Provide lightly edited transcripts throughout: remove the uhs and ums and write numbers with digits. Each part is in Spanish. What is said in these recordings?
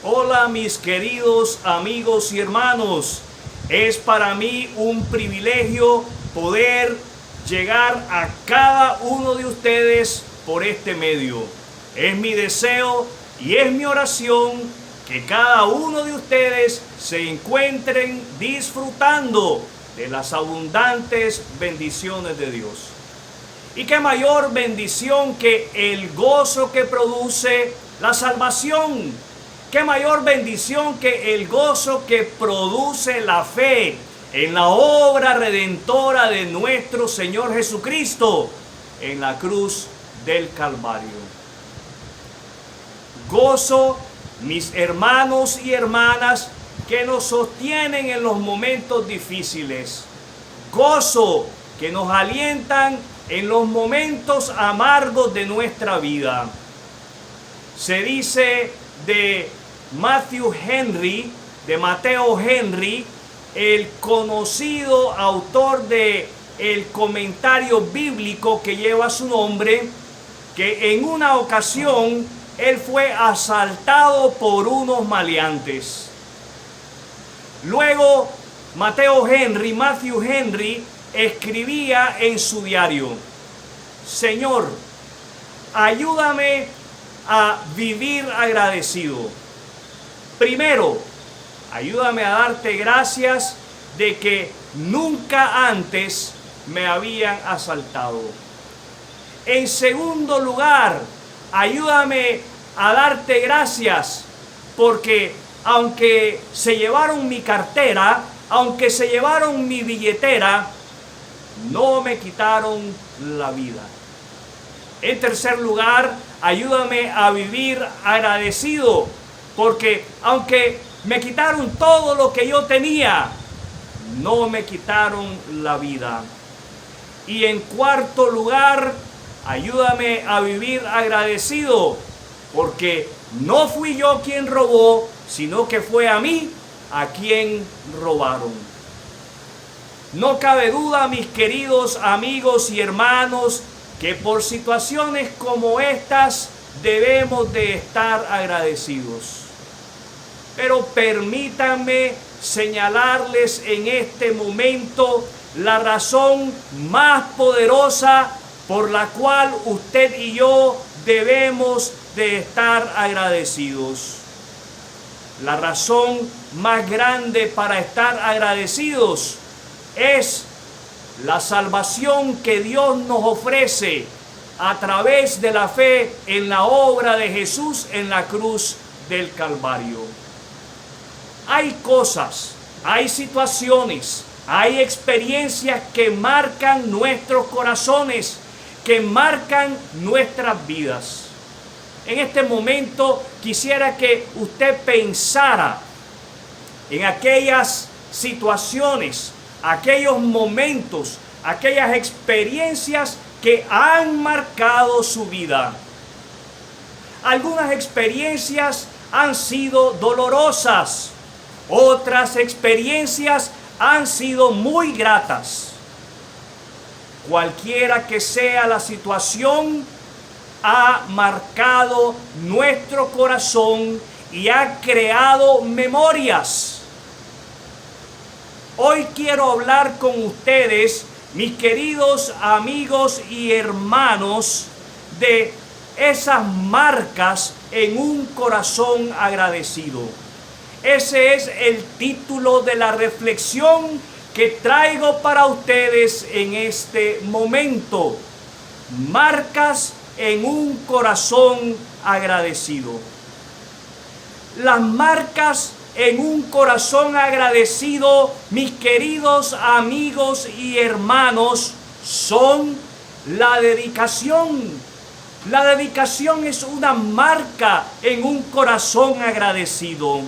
Hola mis queridos amigos y hermanos, es para mí un privilegio poder llegar a cada uno de ustedes por este medio. Es mi deseo y es mi oración que cada uno de ustedes se encuentren disfrutando de las abundantes bendiciones de Dios. Y qué mayor bendición que el gozo que produce la salvación. Qué mayor bendición que el gozo que produce la fe en la obra redentora de nuestro Señor Jesucristo en la cruz del Calvario. Gozo, mis hermanos y hermanas, que nos sostienen en los momentos difíciles. Gozo, que nos alientan en los momentos amargos de nuestra vida. Se dice de Matthew Henry, de Mateo Henry, el conocido autor de el comentario bíblico que lleva su nombre, que en una ocasión él fue asaltado por unos maleantes. Luego Matthew Henry escribía en su diario: Señor, ayúdame a vivir agradecido. Primero, ayúdame a darte gracias de que nunca antes me habían asaltado. En segundo lugar, ayúdame a darte gracias porque aunque se llevaron mi cartera, aunque se llevaron mi billetera, no me quitaron la vida. En tercer lugar, ayúdame a vivir agradecido, porque aunque me quitaron todo lo que yo tenía, no me quitaron la vida. Y en cuarto lugar, ayúdame a vivir agradecido, porque no fui yo quien robó, sino que fue a mí a quien robaron. No cabe duda, mis queridos amigos y hermanos, que por situaciones como estas debemos de estar agradecidos. Pero permítanme señalarles en este momento la razón más poderosa por la cual usted y yo debemos de estar agradecidos. La razón más grande para estar agradecidos es la salvación que Dios nos ofrece a través de la fe en la obra de Jesús en la cruz del Calvario. Hay cosas, hay situaciones, hay experiencias que marcan nuestros corazones, que marcan nuestras vidas. En este momento quisiera que usted pensara en aquellas situaciones, aquellos momentos, aquellas experiencias que han marcado su vida. Algunas experiencias han sido dolorosas, otras experiencias han sido muy gratas. Cualquiera que sea la situación, ha marcado nuestro corazón y ha creado memorias. Hoy quiero hablar con ustedes, mis queridos amigos y hermanos, de esas marcas en un corazón agradecido. Ese es el título de la reflexión que traigo para ustedes en este momento. Marcas en un corazón agradecido. Las marcas en un corazón agradecido, mis queridos amigos y hermanos, son la dedicación. La dedicación es una marca en un corazón agradecido.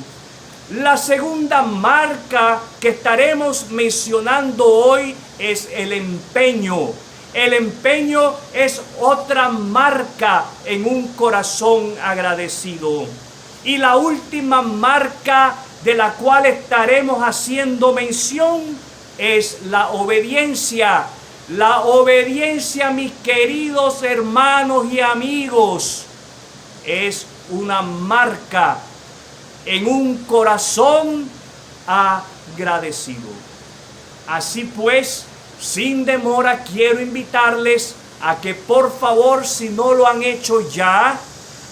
La segunda marca que estaremos mencionando hoy es el empeño. El empeño es otra marca en un corazón agradecido. Y la última marca de la cual estaremos haciendo mención es la obediencia. La obediencia, mis queridos hermanos y amigos, es una marca en un corazón agradecido. Así pues, sin demora, quiero invitarles a que por favor, si no lo han hecho ya,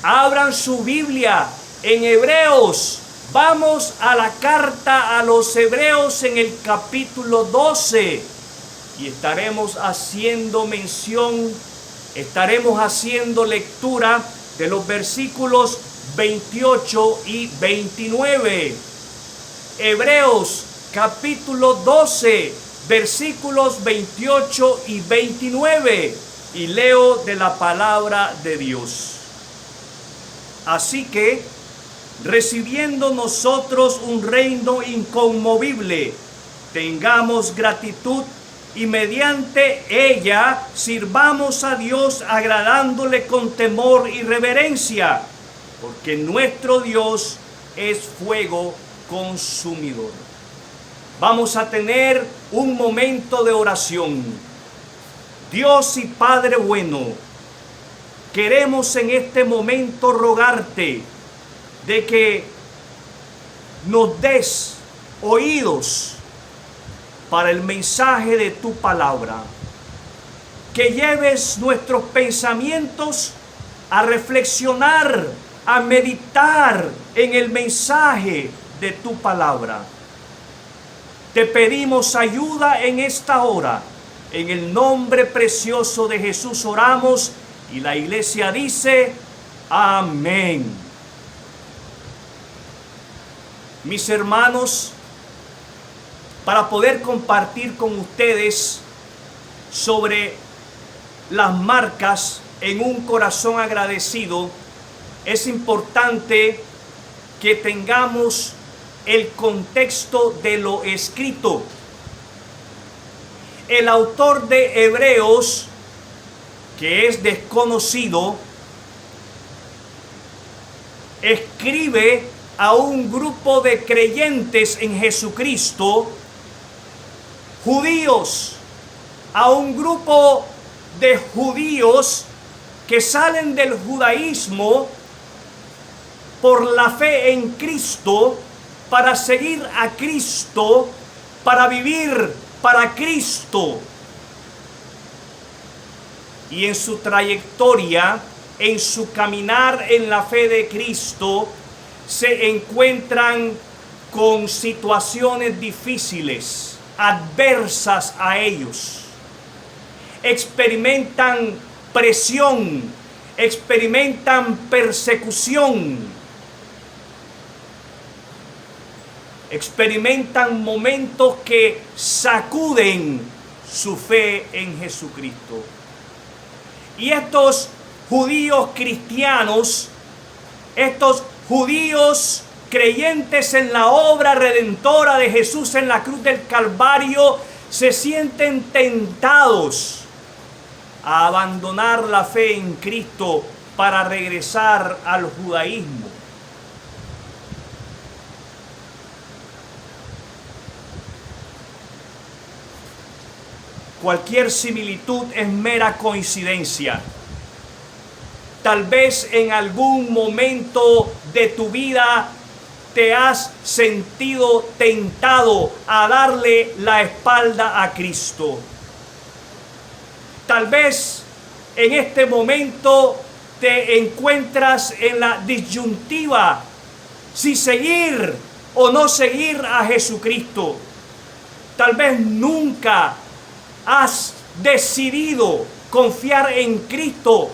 abran su Biblia en Hebreos. Vamos a la carta a los Hebreos en el capítulo 12 y estaremos haciendo lectura de los versículos 28 y 29. Hebreos capítulo 12, versículos 28 y 29. Y leo de la palabra de Dios. Así que, recibiendo nosotros un reino inconmovible, tengamos gratitud y mediante ella sirvamos a Dios agradándole con temor y reverencia, porque nuestro Dios es fuego consumidor. Vamos a tener un momento de oración. Dios y Padre bueno, queremos en este momento rogarte de que nos des oídos para el mensaje de tu palabra, que lleves nuestros pensamientos a reflexionar, a meditar en el mensaje de tu palabra. Te pedimos ayuda en esta hora. En el nombre precioso de Jesús oramos y la iglesia dice amén. Mis hermanos, para poder compartir con ustedes sobre las marcas en un corazón agradecido, es importante que tengamos el contexto de lo escrito. El autor de Hebreos, que es desconocido, escribe a un grupo de creyentes en Jesucristo, judíos, a un grupo de judíos que salen del judaísmo por la fe en Cristo, para seguir a Cristo, para vivir para Cristo. Y en su trayectoria, en su caminar en la fe de Cristo, se encuentran con situaciones difíciles, adversas a ellos. Experimentan presión, experimentan persecución, experimentan momentos que sacuden su fe en Jesucristo. Y estos judíos cristianos, estos judíos creyentes en la obra redentora de Jesús en la cruz del Calvario, se sienten tentados a abandonar la fe en Cristo para regresar al judaísmo. Cualquier similitud es mera coincidencia. Tal vez en algún momento de tu vida te has sentido tentado a darle la espalda a Cristo. Tal vez en este momento te encuentras en la disyuntiva si seguir o no seguir a Jesucristo. Tal vez nunca has decidido confiar en Cristo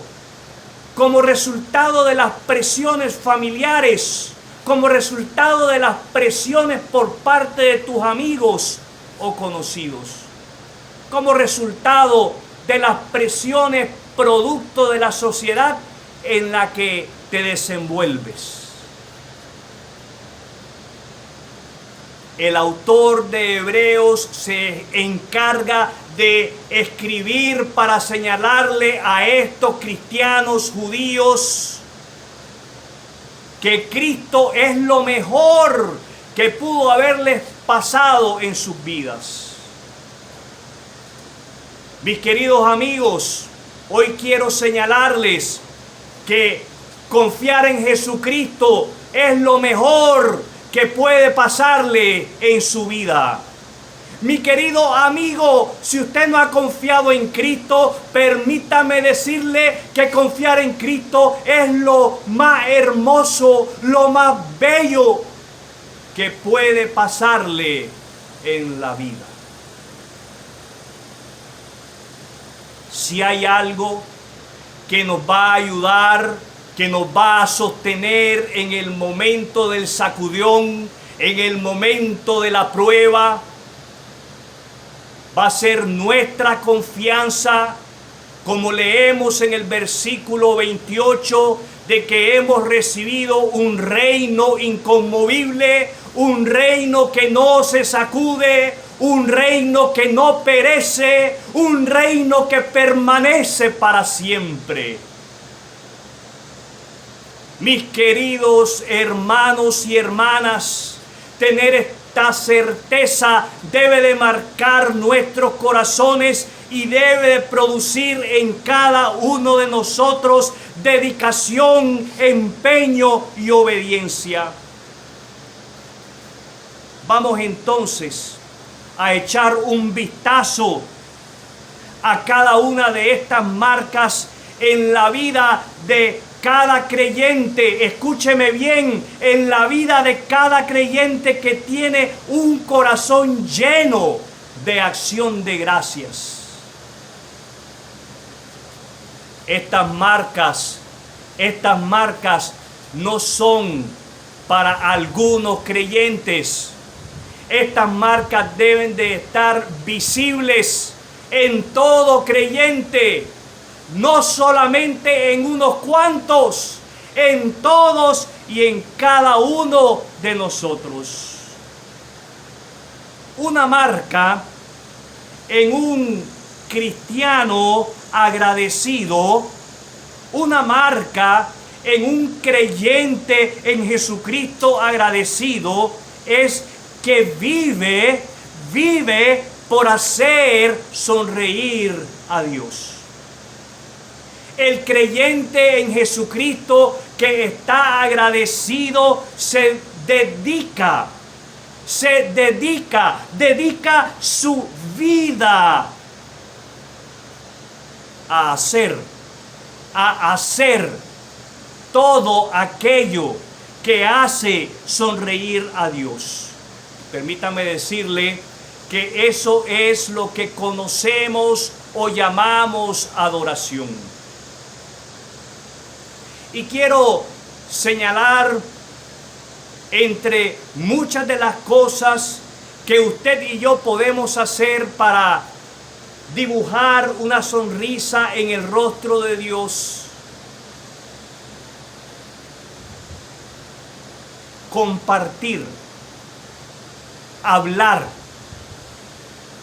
como resultado de las presiones familiares, como resultado de las presiones por parte de tus amigos o conocidos, como resultado de las presiones producto de la sociedad en la que te desenvuelves. El autor de Hebreos se encarga de escribir para señalarle a estos cristianos judíos que Cristo es lo mejor que pudo haberles pasado en sus vidas. Mis queridos amigos, hoy quiero señalarles que confiar en Jesucristo es lo mejor que puede pasarle en su vida. Mi querido amigo, si usted no ha confiado en Cristo, permítame decirle que confiar en Cristo es lo más hermoso, lo más bello que puede pasarle en la vida. Si hay algo que nos va a ayudar, que nos va a sostener en el momento del sacudión, en el momento de la prueba, va a ser nuestra confianza, como leemos en el versículo 28, de que hemos recibido un reino inconmovible, un reino que no se sacude, un reino que no perece, un reino que permanece para siempre. Mis queridos hermanos y hermanas, tener esta certeza debe de marcar nuestros corazones y debe de producir en cada uno de nosotros dedicación, empeño y obediencia. Vamos entonces a echar un vistazo a cada una de estas marcas en la vida de cada creyente. Escúcheme bien, en la vida de cada creyente que tiene un corazón lleno de acción de gracias. Estas marcas no son para algunos creyentes. Estas marcas deben de estar visibles en todo creyente, no solamente en unos cuantos, en todos y en cada uno de nosotros. Una marca en un cristiano agradecido, una marca en un creyente en Jesucristo agradecido, es que vive por hacer sonreír a Dios. El creyente en Jesucristo que está agradecido dedica su vida a hacer todo aquello que hace sonreír a Dios. Permítame decirle que eso es lo que conocemos o llamamos adoración. Y quiero señalar entre muchas de las cosas que usted y yo podemos hacer para dibujar una sonrisa en el rostro de Dios. Compartir, hablar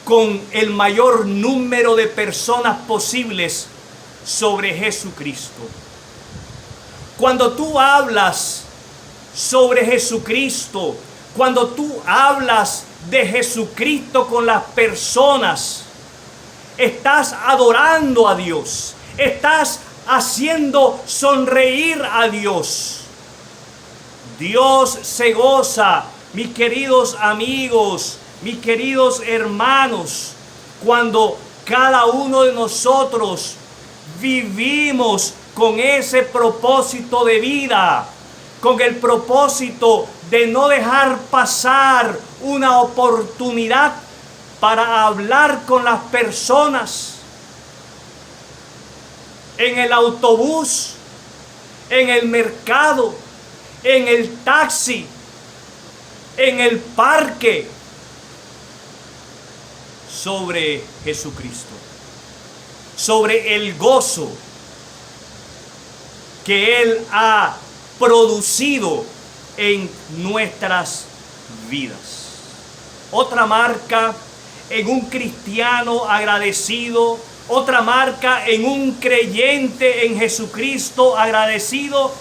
con el mayor número de personas posibles sobre Jesucristo. Cuando tú hablas sobre Jesucristo, cuando tú hablas de Jesucristo con las personas, estás adorando a Dios, estás haciendo sonreír a Dios. Dios se goza, mis queridos amigos, mis queridos hermanos, cuando cada uno de nosotros vivimos con ese propósito de vida, con el propósito de no dejar pasar una oportunidad para hablar con las personas en el autobús, en el mercado, en el taxi, en el parque, sobre Jesucristo, sobre el gozo que Él ha producido en nuestras vidas. Otra marca en un cristiano agradecido, otra marca en un creyente en Jesucristo agradecido,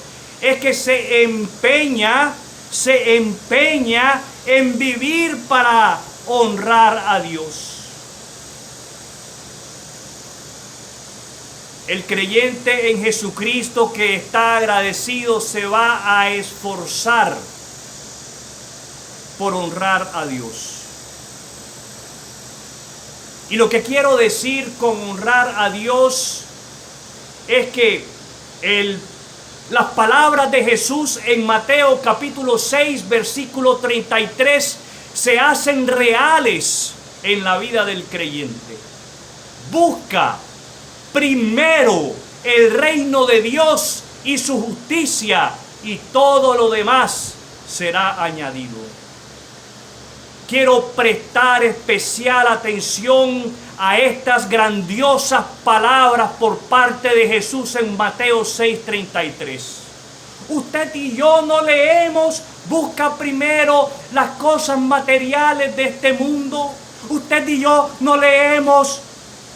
es que se empeña en vivir para honrar a Dios. El creyente en Jesucristo que está agradecido se va a esforzar por honrar a Dios. Y lo que quiero decir con honrar a Dios es que las palabras de Jesús en Mateo capítulo 6, versículo 33, se hacen reales en la vida del creyente. Busca primero el reino de Dios y su justicia, y todo lo demás será añadido. Quiero prestar especial atención a estas grandiosas palabras por parte de Jesús en Mateo 6:33. Usted y yo no leemos, busca primero las cosas materiales de este mundo. Usted y yo no leemos,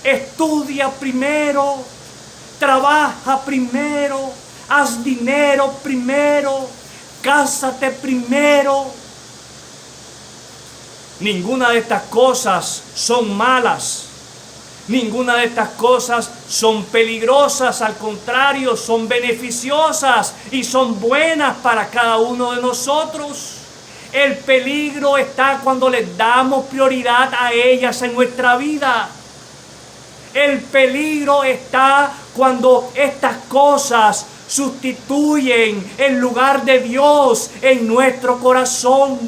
estudia primero, trabaja primero, haz dinero primero, cásate primero. Ninguna de estas cosas son malas. Ninguna de estas cosas son peligrosas. Al contrario, son beneficiosas y son buenas para cada uno de nosotros. El peligro está cuando les damos prioridad a ellas en nuestra vida. El peligro está cuando estas cosas sustituyen el lugar de Dios en nuestro corazón.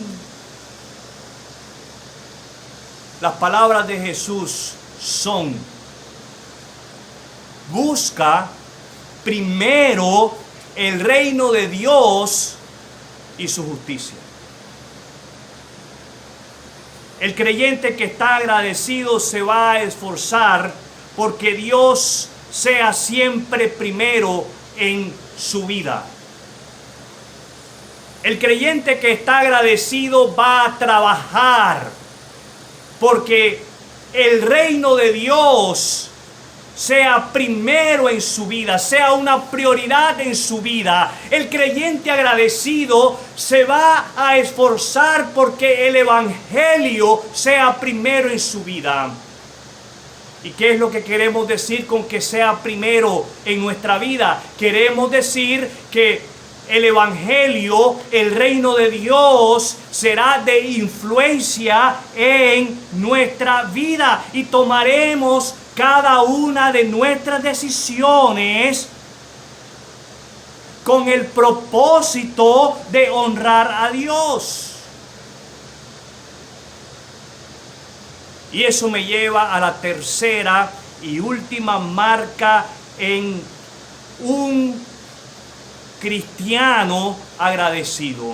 Las palabras de Jesús son: busca primero el reino de Dios y su justicia. El creyente que está agradecido se va a esforzar porque Dios sea siempre primero en su vida. El creyente que está agradecido va a trabajar porque el reino de Dios sea primero en su vida, sea una prioridad en su vida. El creyente agradecido se va a esforzar porque el evangelio sea primero en su vida. ¿Y qué es lo que queremos decir con que sea primero en nuestra vida? Queremos decir que el evangelio, el reino de Dios, será de influencia en nuestra vida y tomaremos cada una de nuestras decisiones con el propósito de honrar a Dios. Y eso me lleva a la tercera y última marca en un cristiano agradecido.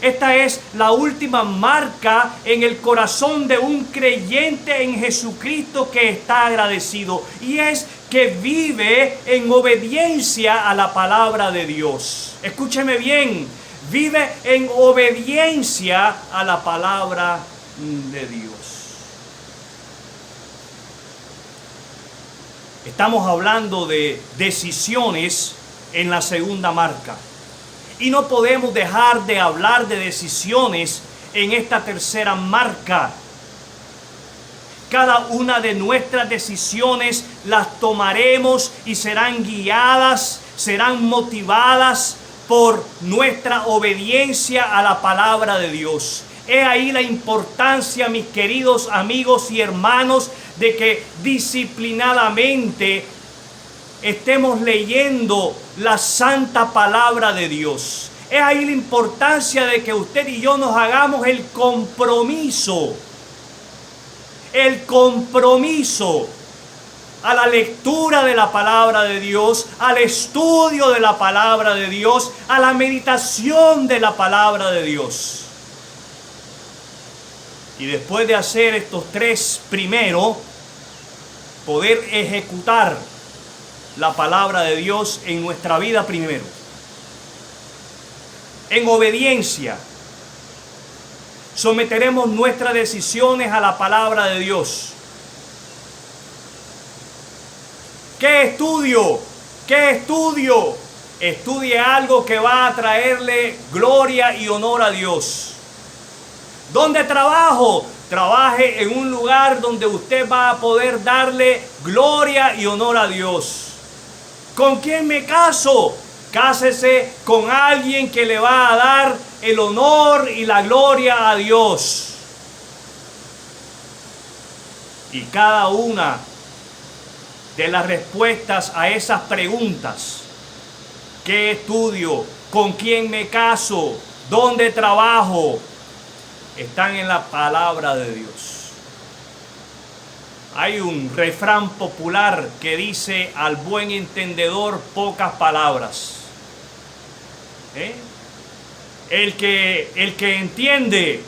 Esta es la última marca en el corazón de un creyente en Jesucristo que está agradecido, y es que vive en obediencia a la palabra de Dios. Escúcheme bien, vive en obediencia a la palabra de Dios. Estamos hablando de decisiones en la segunda marca. Y no podemos dejar de hablar de decisiones en esta tercera marca. Cada una de nuestras decisiones las tomaremos y serán guiadas, serán motivadas por nuestra obediencia a la palabra de Dios. He ahí la importancia, mis queridos amigos y hermanos, de que disciplinadamente estemos leyendo la santa palabra de Dios. Es ahí la importancia de que usted y yo nos hagamos el compromiso a la lectura de la palabra de Dios, al estudio de la palabra de Dios, a la meditación de la palabra de Dios. Y después de hacer estos tres primero, poder ejecutar la palabra de Dios en nuestra vida primero. En obediencia, someteremos nuestras decisiones a la palabra de Dios. ¿Qué estudio? ¿Qué estudio? Estudie algo que va a traerle gloria y honor a Dios. ¿Dónde trabajo? Trabaje en un lugar donde usted va a poder darle gloria y honor a Dios. ¿Con quién me caso? Cásese con alguien que le va a dar el honor y la gloria a Dios. Y cada una de las respuestas a esas preguntas, ¿qué estudio? ¿Con quién me caso? ¿Dónde trabajo? Están en la palabra de Dios. Hay un refrán popular que dice: al buen entendedor pocas palabras. El que entiende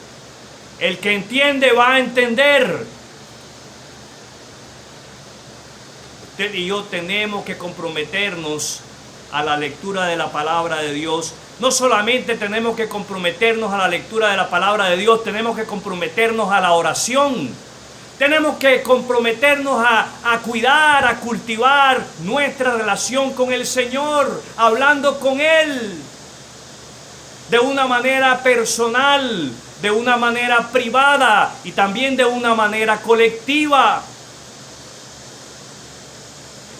va a entender. Usted y yo tenemos que comprometernos a la lectura de la palabra de Dios. No solamente tenemos que comprometernos a la lectura de la palabra de Dios, tenemos que comprometernos a la oración. Tenemos que comprometernos a cuidar, a cultivar nuestra relación con el Señor, hablando con Él de una manera personal, de una manera privada y también de una manera colectiva.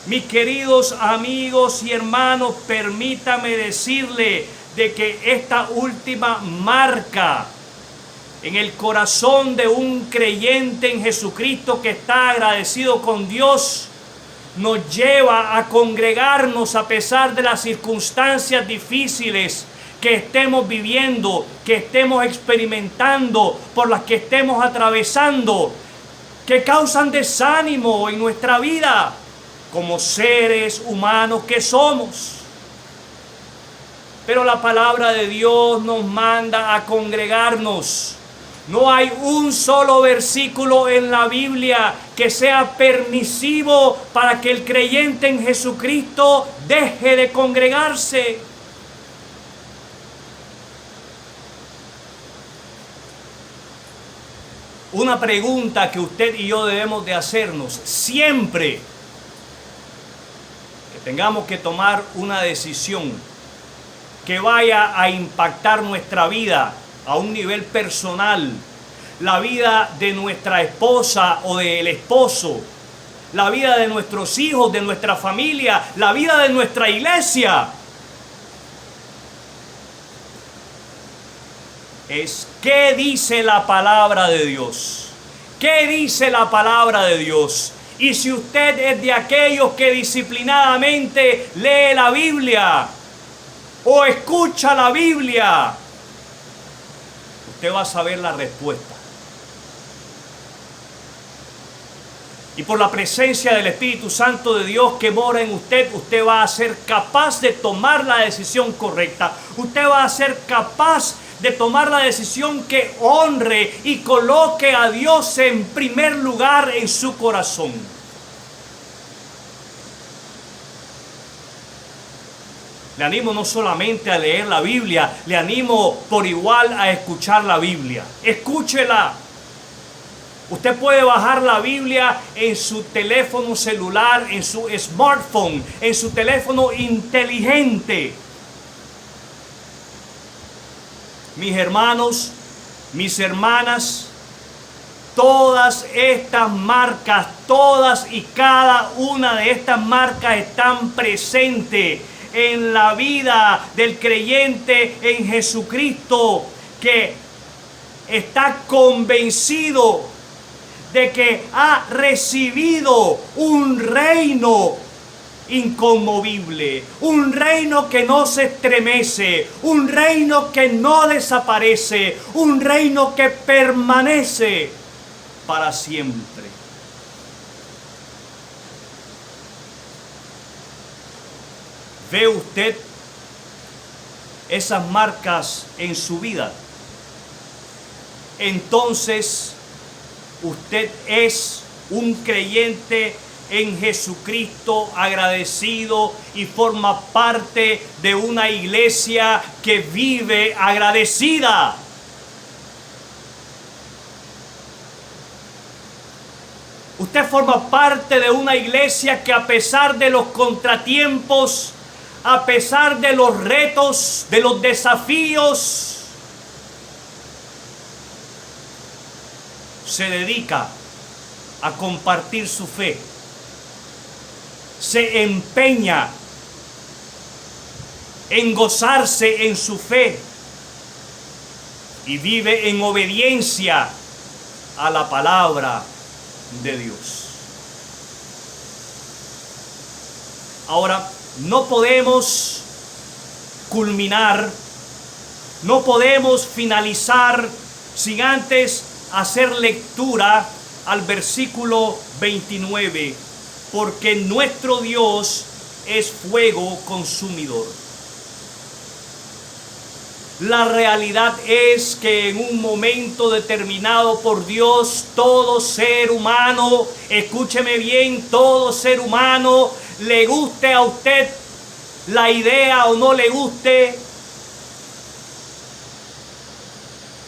Mis queridos amigos y hermanos, permítame decirle de que esta última marca en el corazón de un creyente en Jesucristo que está agradecido con Dios nos lleva a congregarnos a pesar de las circunstancias difíciles que estemos viviendo, que estemos experimentando, por las que estemos atravesando, que causan desánimo en nuestra vida como seres humanos que somos. Pero la palabra de Dios nos manda a congregarnos. No hay un solo versículo en la Biblia que sea permisivo para que el creyente en Jesucristo deje de congregarse. Una pregunta que usted y yo debemos de hacernos siempre que tengamos que tomar una decisión que vaya a impactar nuestra vida a un nivel personal, la vida de nuestra esposa o del esposo, la vida de nuestros hijos, de nuestra familia, la vida de nuestra iglesia, es ¿qué dice la palabra de Dios? ¿Qué dice la palabra de Dios? Y si usted es de aquellos que disciplinadamente lee la Biblia o escucha la Biblia, usted va a saber la respuesta. Y por la presencia del Espíritu Santo de Dios que mora en usted, usted va a ser capaz de tomar la decisión correcta. Usted va a ser capaz de tomar la decisión que honre y coloque a Dios en primer lugar en su corazón. Le animo no solamente a leer la Biblia, le animo por igual a escuchar la Biblia. Escúchela. Usted puede bajar la Biblia en su teléfono celular, en su smartphone, en su teléfono inteligente. Mis hermanos, mis hermanas, todas estas marcas, todas y cada una de estas marcas están presentes en la vida del creyente en Jesucristo, que está convencido de que ha recibido un reino inconmovible, un reino que no se estremece, un reino que no desaparece, un reino que permanece para siempre. ¿Ve usted esas marcas en su vida? Entonces, usted es un creyente en Jesucristo agradecido y forma parte de una iglesia que vive agradecida. Usted forma parte de una iglesia que, a pesar de los contratiempos, a pesar de los retos, de los desafíos, se dedica a compartir su fe, se empeña en gozarse en su fe y vive en obediencia a la palabra de Dios. Ahora, no podemos culminar, no podemos finalizar sin antes hacer lectura al versículo 29, porque nuestro Dios es fuego consumidor. La realidad es que en un momento determinado por Dios, todo ser humano, escúcheme bien, todo ser humano, le guste a usted la idea o no le guste,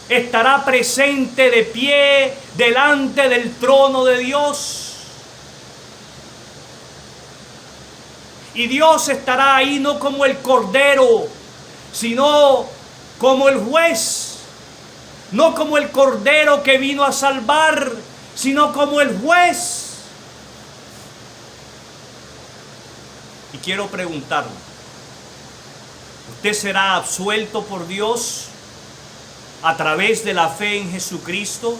estará presente de pie delante del trono de Dios. Y Dios estará ahí no como el cordero, sino como el juez. No como el cordero que vino a salvar, sino como el juez. Y quiero preguntarle, ¿usted será absuelto por Dios a través de la fe en Jesucristo?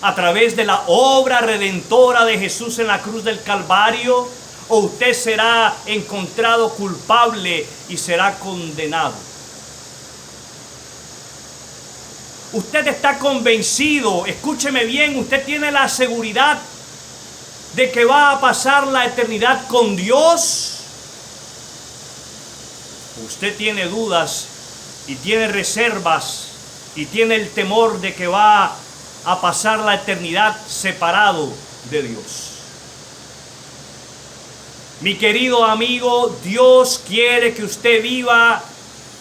¿A través de la obra redentora de Jesús en la cruz del Calvario? ¿O usted será encontrado culpable y será condenado? Usted está convencido, escúcheme bien, usted tiene la seguridad de que va a pasar la eternidad con Dios. Usted tiene dudas y tiene reservas y tiene el temor de que va a pasar la eternidad separado de Dios. Mi querido amigo, Dios quiere que usted viva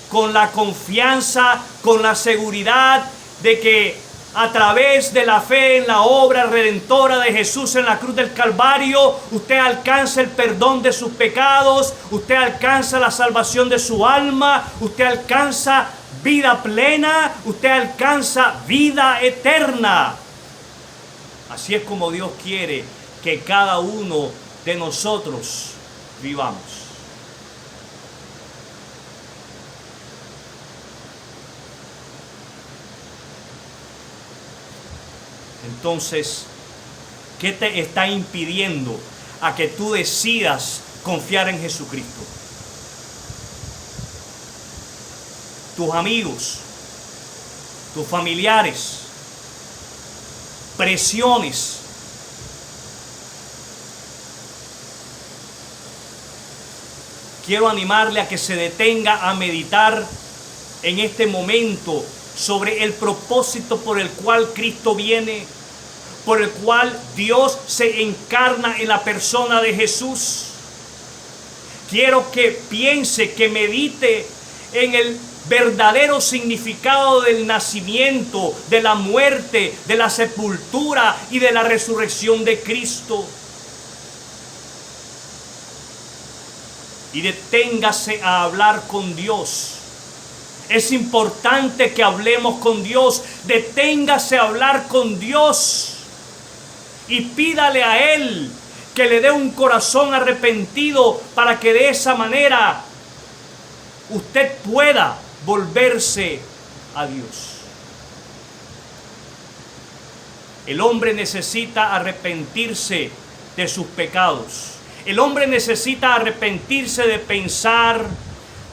con la confianza, con la seguridad de que a través de la fe en la obra redentora de Jesús en la cruz del Calvario, usted alcanza el perdón de sus pecados, usted alcanza la salvación de su alma, usted alcanza vida plena, usted alcanza vida eterna. Así es como Dios quiere que cada uno de nosotros vivamos. Entonces, ¿qué te está impidiendo a que tú decidas confiar en Jesucristo? Tus amigos, tus familiares, presiones. Quiero animarle a que se detenga a meditar en este momento sobre el propósito por el cual Cristo viene, por el cual Dios se encarna en la persona de Jesús. Quiero que piense, que medite en el verdadero significado del nacimiento, de la muerte, de la sepultura y de la resurrección de Cristo. Y deténgase a hablar con Dios. Es importante que hablemos con Dios. Deténgase a hablar con Dios y pídale a Él que le dé un corazón arrepentido para que de esa manera usted pueda volverse a Dios. El hombre necesita arrepentirse de sus pecados. El hombre necesita arrepentirse de pensar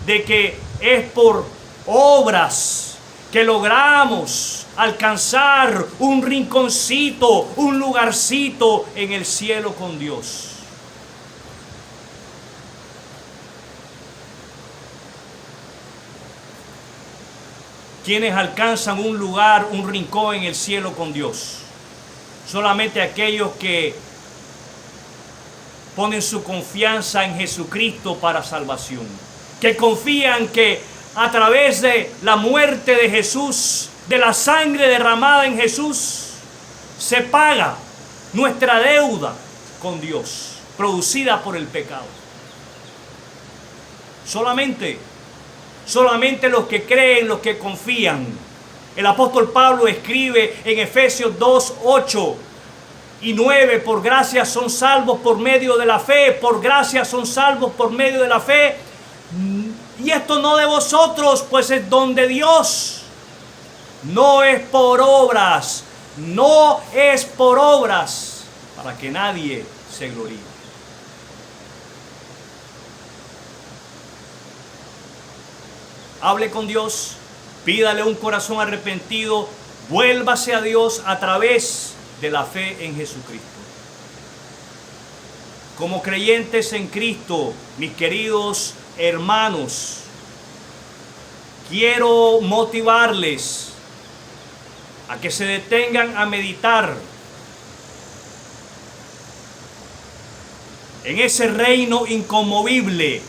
de que es por obras que logramos alcanzar un rinconcito, un lugarcito en el cielo con Dios. ¿Quiénes alcanzan un lugar, un rincón en el cielo con Dios? Solamente aquellos que ponen su confianza en Jesucristo para salvación, que confían que a través de la muerte de Jesús, de la sangre derramada en Jesús, se paga nuestra deuda con Dios, producida por el pecado. Solamente los que creen, los que confían, El apóstol Pablo escribe en Efesios 2, 8 y 9, por gracia son salvos por medio de la fe, por gracia son salvos por medio de la fe. Y esto no de vosotros, pues es don de Dios. No es por obras, no es por obras, para que nadie se gloríe. Hable con Dios, pídale un corazón arrepentido, vuélvase a Dios a través de la fe en Jesucristo. Como creyentes en Cristo, mis queridos hermanos, quiero motivarles a que se detengan a meditar en ese reino inconmovible